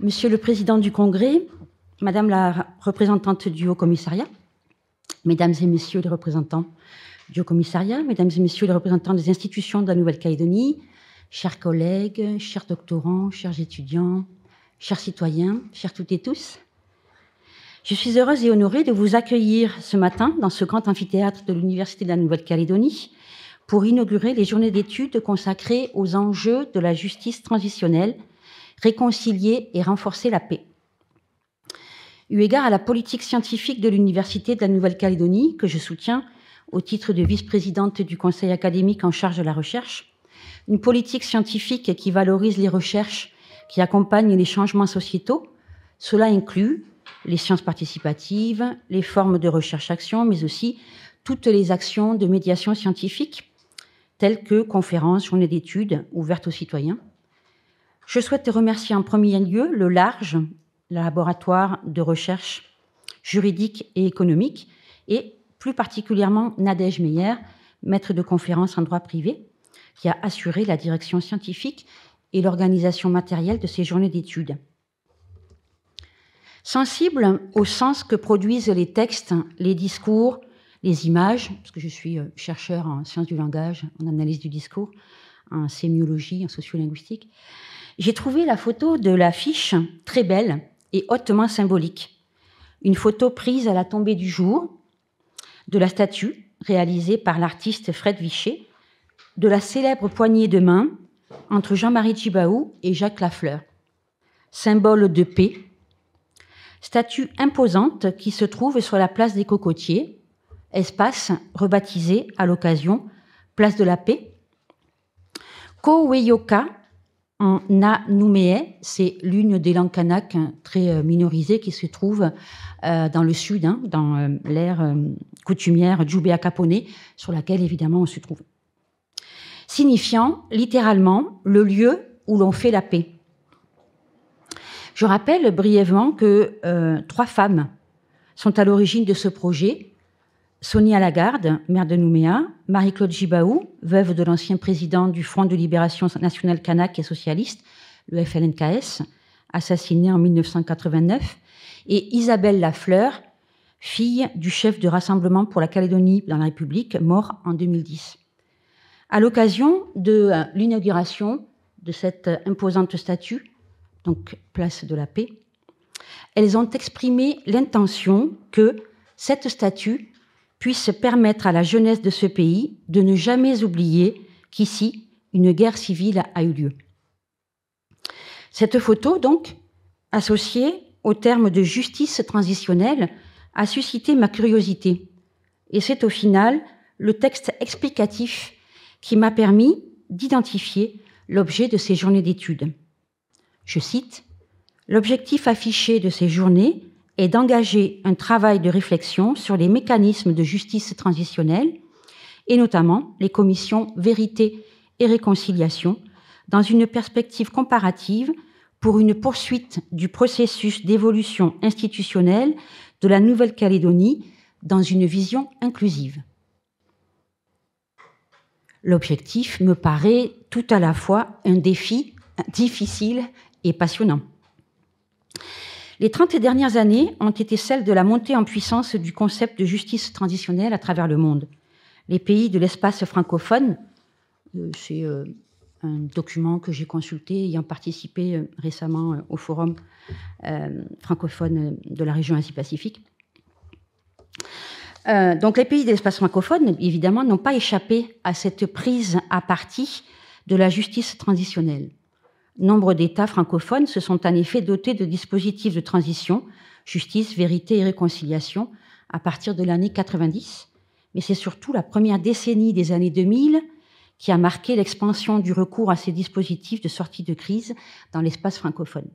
Monsieur le Président du Congrès, Madame la représentante du Haut-Commissariat, Mesdames et Messieurs les représentants du Haut-Commissariat, Mesdames et Messieurs les représentants des institutions de la Nouvelle-Calédonie, chers collègues, chers doctorants, chers étudiants, chers citoyens, chers toutes et tous, je suis heureuse et honorée de vous accueillir ce matin dans ce grand amphithéâtre de l'Université de la Nouvelle-Calédonie pour inaugurer les journées d'études consacrées aux enjeux de la justice transitionnelle, réconcilier et renforcer la paix. Eu égard à la politique scientifique de l'Université de la Nouvelle-Calédonie, que je soutiens au titre de vice-présidente du conseil académique en charge de la recherche, une politique scientifique qui valorise les recherches qui accompagnent les changements sociétaux, cela inclut les sciences participatives, les formes de recherche-action, mais aussi toutes les actions de médiation scientifique, telles que conférences, journées d'études ouvertes aux citoyens. Je souhaite remercier en premier lieu le LARGE, le laboratoire de recherche juridique et économique, et plus particulièrement Nadège Meyer, maître de conférence en droit privé, qui a assuré la direction scientifique et l'organisation matérielle de ces journées d'études. Sensible au sens que produisent les textes, les discours, les images, parce que je suis chercheur en sciences du langage, en analyse du discours, en sémiologie, en sociolinguistique, j'ai trouvé la photo de l'affiche très belle et hautement symbolique. Une photo prise à la tombée du jour de la statue réalisée par l'artiste Fred Vichet de la célèbre poignée de main entre Jean-Marie Tjibaou et Jacques Lafleur. Symbole de paix, statue imposante qui se trouve sur la place des Cocotiers, espace rebaptisé à l'occasion Place de la Paix. Koweyoka, en Na-Nouméé, c'est l'une des langues kanak très minorisées qui se trouve dans le sud, dans l'aire coutumière Djoubéa-Kaponé, sur laquelle évidemment on se trouve. Signifiant littéralement le lieu où l'on fait la paix. Je rappelle brièvement que 3 femmes sont à l'origine de ce projet. Sonia Lagarde, maire de Nouméa, Marie-Claude Tjibaou, veuve de l'ancien président du Front de libération nationale kanak et socialiste, le FLNKS, assassinée en 1989, et Isabelle Lafleur, fille du chef de Rassemblement pour la Calédonie dans la République, mort en 2010. À l'occasion de l'inauguration de cette imposante statue, donc Place de la Paix, elles ont exprimé l'intention que cette statue puisse permettre à la jeunesse de ce pays de ne jamais oublier qu'ici, une guerre civile a eu lieu. Cette photo, donc, associée au terme de justice transitionnelle, a suscité ma curiosité. Et c'est au final le texte explicatif qui m'a permis d'identifier l'objet de ces journées d'études. Je cite, « L'objectif affiché de ces journées est d'engager un travail de réflexion sur les mécanismes de justice transitionnelle et notamment les commissions vérité et réconciliation dans une perspective comparative pour une poursuite du processus d'évolution institutionnelle de la Nouvelle-Calédonie dans une vision inclusive. » L'objectif me paraît tout à la fois un défi difficile et passionnant. Les 30 dernières années ont été celles de la montée en puissance du concept de justice transitionnelle à travers le monde. Les pays de l'espace francophone, c'est un document que j'ai consulté ayant participé récemment au forum francophone de la région Asie-Pacifique. Donc les pays de l'espace francophone, évidemment, n'ont pas échappé à cette prise à partie de la justice transitionnelle. Nombre d'États francophones se sont en effet dotés de dispositifs de transition, justice, vérité et réconciliation, à partir de l'année 90. Mais c'est surtout la première décennie des années 2000 qui a marqué l'expansion du recours à ces dispositifs de sortie de crise dans l'espace francophone.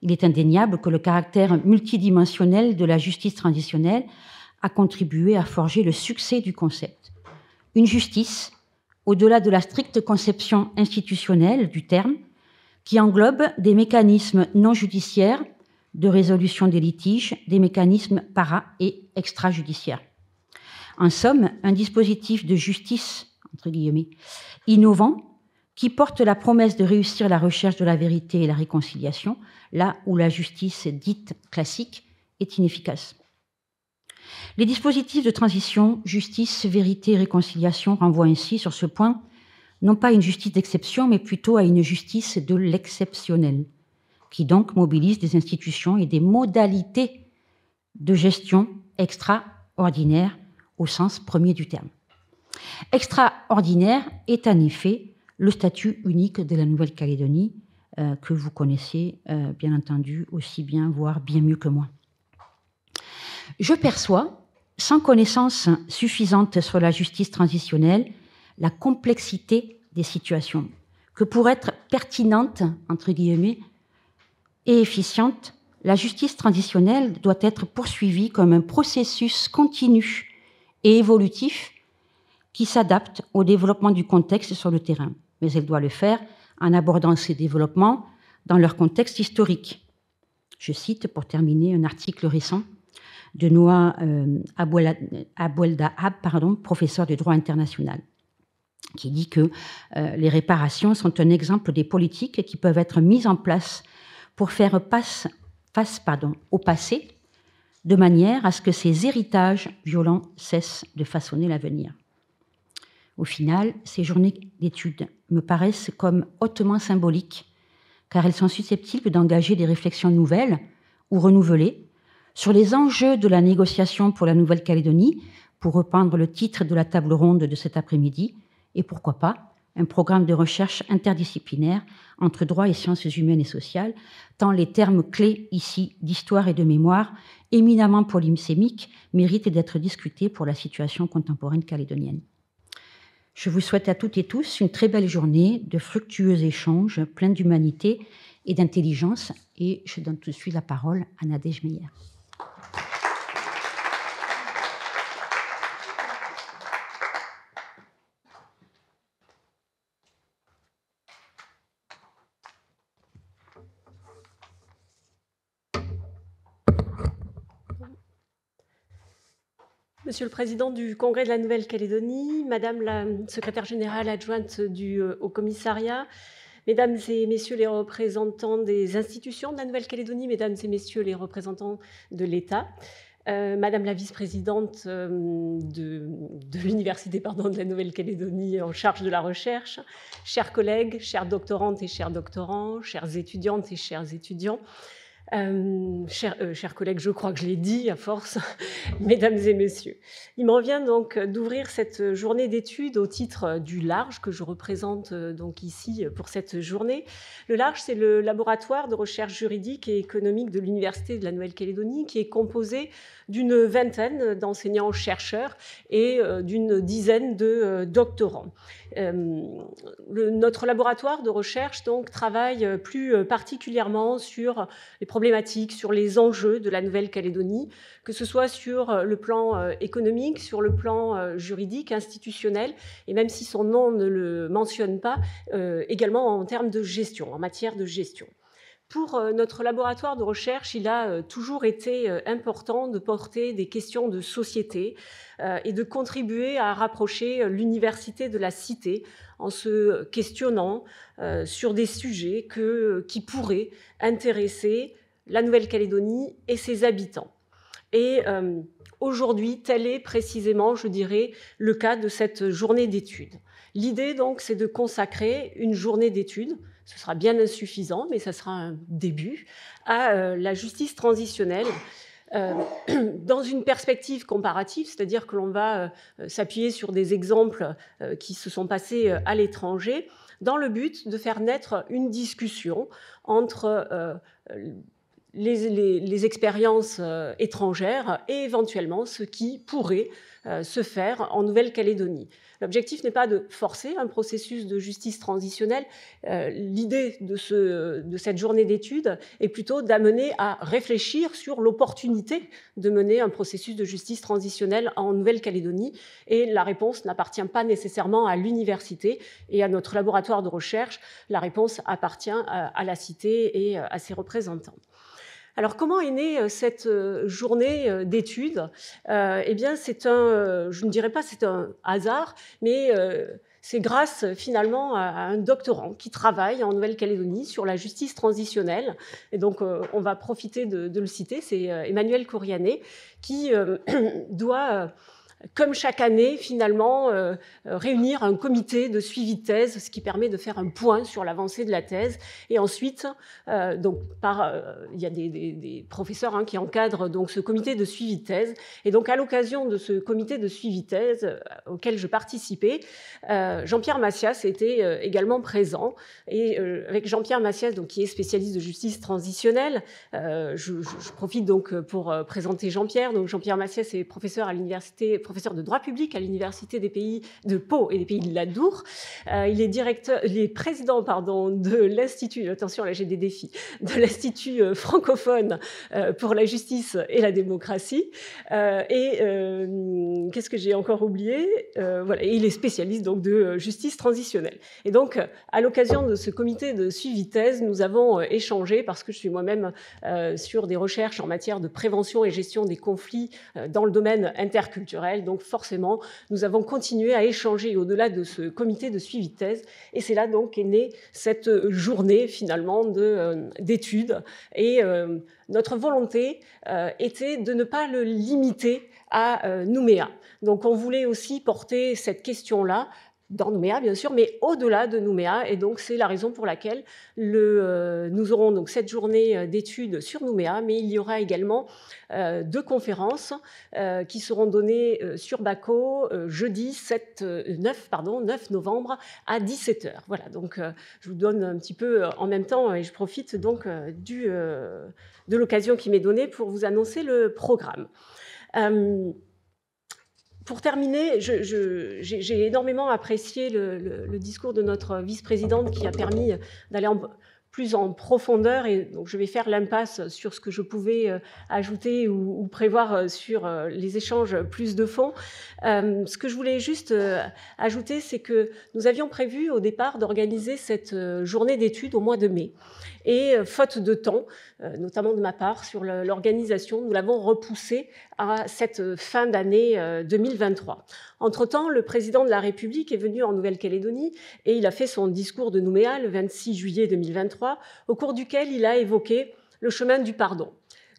Il est indéniable que le caractère multidimensionnel de la justice transitionnelle a contribué à forger le succès du concept. Une justice, au-delà de la stricte conception institutionnelle du terme, qui englobe des mécanismes non judiciaires de résolution des litiges, des mécanismes para- et extrajudiciaires. En somme, un dispositif de justice, entre guillemets, innovant, qui porte la promesse de réussir la recherche de la vérité et la réconciliation, là où la justice dite classique est inefficace. Les dispositifs de transition, justice, vérité et réconciliation renvoient ainsi sur ce point non pas à une justice d'exception, mais plutôt à une justice de l'exceptionnel, qui donc mobilise des institutions et des modalités de gestion extraordinaires au sens premier du terme. Extraordinaire est en effet le statut unique de la Nouvelle-Calédonie, que vous connaissez bien entendu aussi bien, voire bien mieux que moi. Je perçois, sans connaissance suffisante sur la justice transitionnelle, la complexité des situations, que pour être pertinente, entre guillemets, et efficiente, la justice transitionnelle doit être poursuivie comme un processus continu et évolutif qui s'adapte au développement du contexte sur le terrain. Mais elle doit le faire en abordant ces développements dans leur contexte historique. Je cite, pour terminer, un article récent de Noa Abouelda-Ab, professeur de droit international, qui dit que les réparations sont un exemple des politiques qui peuvent être mises en place pour faire face au passé, de manière à ce que ces héritages violents cessent de façonner l'avenir. Au final, ces journées d'études me paraissent comme hautement symboliques, car elles sont susceptibles d'engager des réflexions nouvelles ou renouvelées sur les enjeux de la négociation pour la Nouvelle-Calédonie, pour reprendre le titre de la table ronde de cet après-midi, et pourquoi pas un programme de recherche interdisciplinaire entre droit et sciences humaines et sociales, tant les termes clés ici d'histoire et de mémoire, éminemment polysémiques, méritent d'être discutés pour la situation contemporaine calédonienne. Je vous souhaite à toutes et tous une très belle journée de fructueux échanges, pleins d'humanité et d'intelligence, et je donne tout de suite la parole à Nadège Meyer. Monsieur le Président du Congrès de la Nouvelle-Calédonie, Madame la Secrétaire générale adjointe du Haut-Commissariat, Mesdames et Messieurs les représentants des institutions de la Nouvelle-Calédonie, Mesdames et Messieurs les représentants de l'État, Madame la vice-présidente de l'Université de la Nouvelle-Calédonie en charge de la recherche, chers collègues, chères doctorantes et chers doctorants, chères étudiantes et chers étudiants, chers collègues, je crois que je l'ai dit à force, mesdames et messieurs. Il m'en vient donc d'ouvrir cette journée d'études au titre du LARGE que je représente donc ici pour cette journée. Le LARGE, c'est le laboratoire de recherche juridique et économique de l'Université de la Nouvelle-Calédonie qui est composé d'une vingtaine d'enseignants-chercheurs et d'une dizaine de doctorants. Notre laboratoire de recherche donc travaille plus particulièrement sur les problématiques, sur les enjeux de la Nouvelle-Calédonie, que ce soit sur le plan économique, sur le plan juridique, institutionnel, et même si son nom ne le mentionne pas, également en termes de gestion, en matière de gestion. Pour notre laboratoire de recherche, il a toujours été important de porter des questions de société et de contribuer à rapprocher l'université de la cité en se questionnant sur des sujets qui pourraient intéresser la Nouvelle-Calédonie et ses habitants. Et aujourd'hui, tel est précisément, je dirais, le cas de cette journée d'études. L'idée, donc, c'est de consacrer une journée d'études, ce sera bien insuffisant, mais ça sera un début, à la justice transitionnelle dans une perspective comparative, c'est-à-dire que l'on va s'appuyer sur des exemples qui se sont passés à l'étranger, dans le but de faire naître une discussion entre les expériences étrangères et éventuellement ce qui pourrait se faire en Nouvelle-Calédonie. L'objectif n'est pas de forcer un processus de justice transitionnelle. L'idée de cette journée d'études est plutôt d'amener à réfléchir sur l'opportunité de mener un processus de justice transitionnelle en Nouvelle-Calédonie. Et la réponse n'appartient pas nécessairement à l'université et à notre laboratoire de recherche. La réponse appartient à la cité et à ses représentants. Alors, comment est née cette journée d'études ? Eh bien, je ne dirais pas c'est un hasard, mais c'est grâce finalement à un doctorant qui travaille en Nouvelle-Calédonie sur la justice transitionnelle. Et donc, on va profiter de le citer, c'est Emmanuel Corianet, qui doit comme chaque année, finalement, réunir un comité de suivi de thèse, ce qui permet de faire un point sur l'avancée de la thèse. Et ensuite, donc, il y a des professeurs qui encadrent donc, ce comité de suivi de thèse. Et donc, à l'occasion de ce comité de suivi de thèse auquel je participais, Jean-Pierre Massias était également présent. Et avec Jean-Pierre Massias, donc, qui est spécialiste de justice transitionnelle, je profite donc pour présenter Jean-Pierre. Donc, Jean-Pierre Massias est professeur à l'université, professeur de droit public à l'université des pays de Pau et des pays de l'Adour. Il est président de l'institut, attention là j'ai des défis, de l'institut francophone pour la justice et la démocratie. Qu'est-ce que j'ai encore oublié voilà, et il est spécialiste donc de justice transitionnelle. Et donc à l'occasion de ce comité de suivi thèse, nous avons échangé parce que je suis moi-même sur des recherches en matière de prévention et gestion des conflits dans le domaine interculturel. Donc forcément, nous avons continué à échanger au-delà de ce comité de suivi de thèse. Et c'est là donc qu'est née cette journée finalement d'études. Et notre volonté était de ne pas le limiter à Nouméa. Donc on voulait aussi porter cette question-là dans Nouméa, bien sûr, mais au-delà de Nouméa. Et donc, c'est la raison pour laquelle nous aurons donc cette journée d'études sur Nouméa, mais il y aura également 2 conférences qui seront données sur Bako jeudi 9 novembre à 17h. Voilà, donc je vous donne un petit peu en même temps et je profite donc de l'occasion qui m'est donnée pour vous annoncer le programme. Pour terminer, j'ai énormément apprécié le discours de notre vice-présidente qui a permis d'aller plus en profondeur, et donc je vais faire l'impasse sur ce que je pouvais ajouter ou prévoir sur les échanges plus de fond. Ce que je voulais juste ajouter, c'est que nous avions prévu au départ d'organiser cette journée d'études au mois de mai. Et faute de temps, notamment de ma part, sur l'organisation, nous l'avons repoussée à cette fin d'année 2023. Entre-temps, le président de la République est venu en Nouvelle-Calédonie et il a fait son discours de Nouméa le 26 juillet 2023, au cours duquel il a évoqué le chemin du pardon.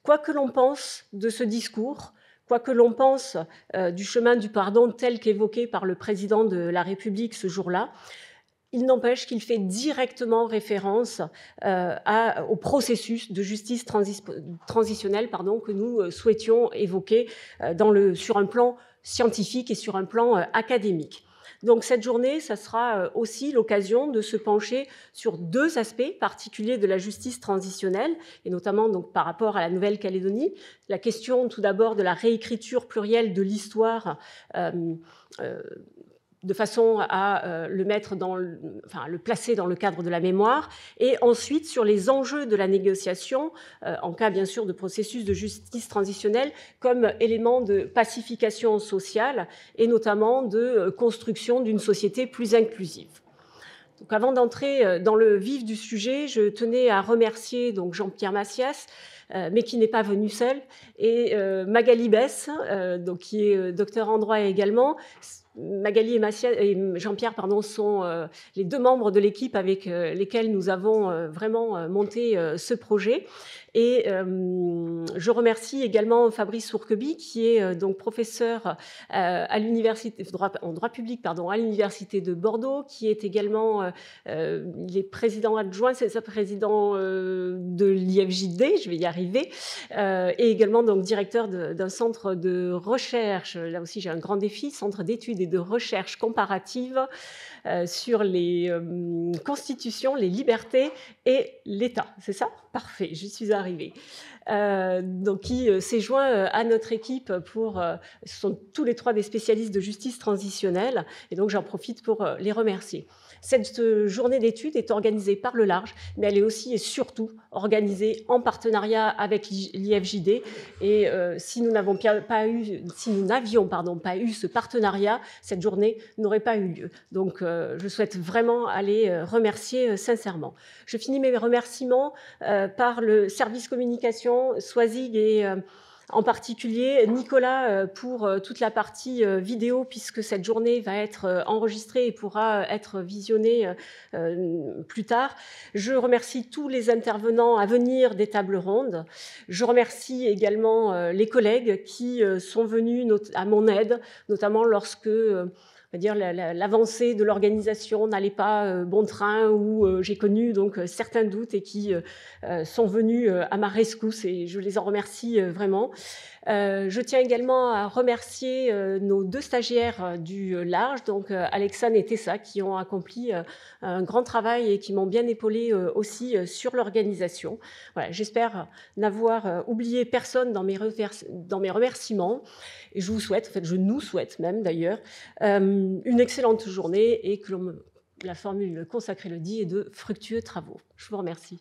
Quoi que l'on pense de ce discours, quoi que l'on pense du chemin du pardon tel qu'évoqué par le président de la République ce jour-là, il n'empêche qu'il fait directement référence au processus de justice transitionnelle que nous souhaitions évoquer sur un plan scientifique et sur un plan académique. Donc cette journée, ça sera aussi l'occasion de se pencher sur 2 aspects particuliers de la justice transitionnelle, et notamment donc, par rapport à la Nouvelle-Calédonie. La question tout d'abord de la réécriture plurielle de l'histoire de façon à le placer dans le cadre de la mémoire, et ensuite sur les enjeux de la négociation, en cas bien sûr de processus de justice transitionnelle, comme élément de pacification sociale et notamment de construction d'une société plus inclusive. Donc, avant d'entrer dans le vif du sujet, je tenais à remercier donc Jean-Pierre Massias, mais qui n'est pas venu seul, et Magali Bess, donc qui est docteur en droit également. Magali et Jean-Pierre sont les 2 membres de l'équipe avec lesquels nous avons vraiment monté ce projet. Et je remercie également Fabrice Sourqueby, qui est donc professeur à l'université en droit public à l'université de Bordeaux, qui est également il est président adjoint, c'est ça, président de l'IFJD, je vais y arriver, et également donc directeur d'un centre de recherche. Là aussi, j'ai un grand défi, centre d'études et de recherche comparative sur les constitutions, les libertés et l'État. C'est ça ? Parfait, j'y suis arrivée. Donc qui s'est joint à notre équipe ce sont tous les 3 des spécialistes de justice transitionnelle, et donc j'en profite pour les remercier. Cette journée d'études est organisée par le large, mais elle est aussi et surtout organisée en partenariat avec l'IFJD. Et si nous n'avions pas eu ce partenariat, cette journée n'aurait pas eu lieu. Donc, je souhaite vraiment aller remercier sincèrement. Je finis mes remerciements par le service communication, Swazig et en particulier Nicolas pour toute la partie vidéo, puisque cette journée va être enregistrée et pourra être visionnée plus tard. Je remercie tous les intervenants à venir des tables rondes. Je remercie également les collègues qui sont venus à mon aide, notamment lorsque l'avancée de l'organisation n'allait pas bon train, ou j'ai connu donc certains doutes et qui sont venus à ma rescousse, et je les en remercie vraiment. Je tiens également à remercier nos 2 stagiaires du Large, donc Alexandre et Tessa, qui ont accompli un grand travail et qui m'ont bien épaulé aussi sur l'organisation. Voilà, j'espère n'avoir oublié personne dans mes remerciements. Et je vous souhaite, en fait, je nous souhaite même d'ailleurs, une excellente journée, et que la formule consacrée le dit est de fructueux travaux. Je vous remercie.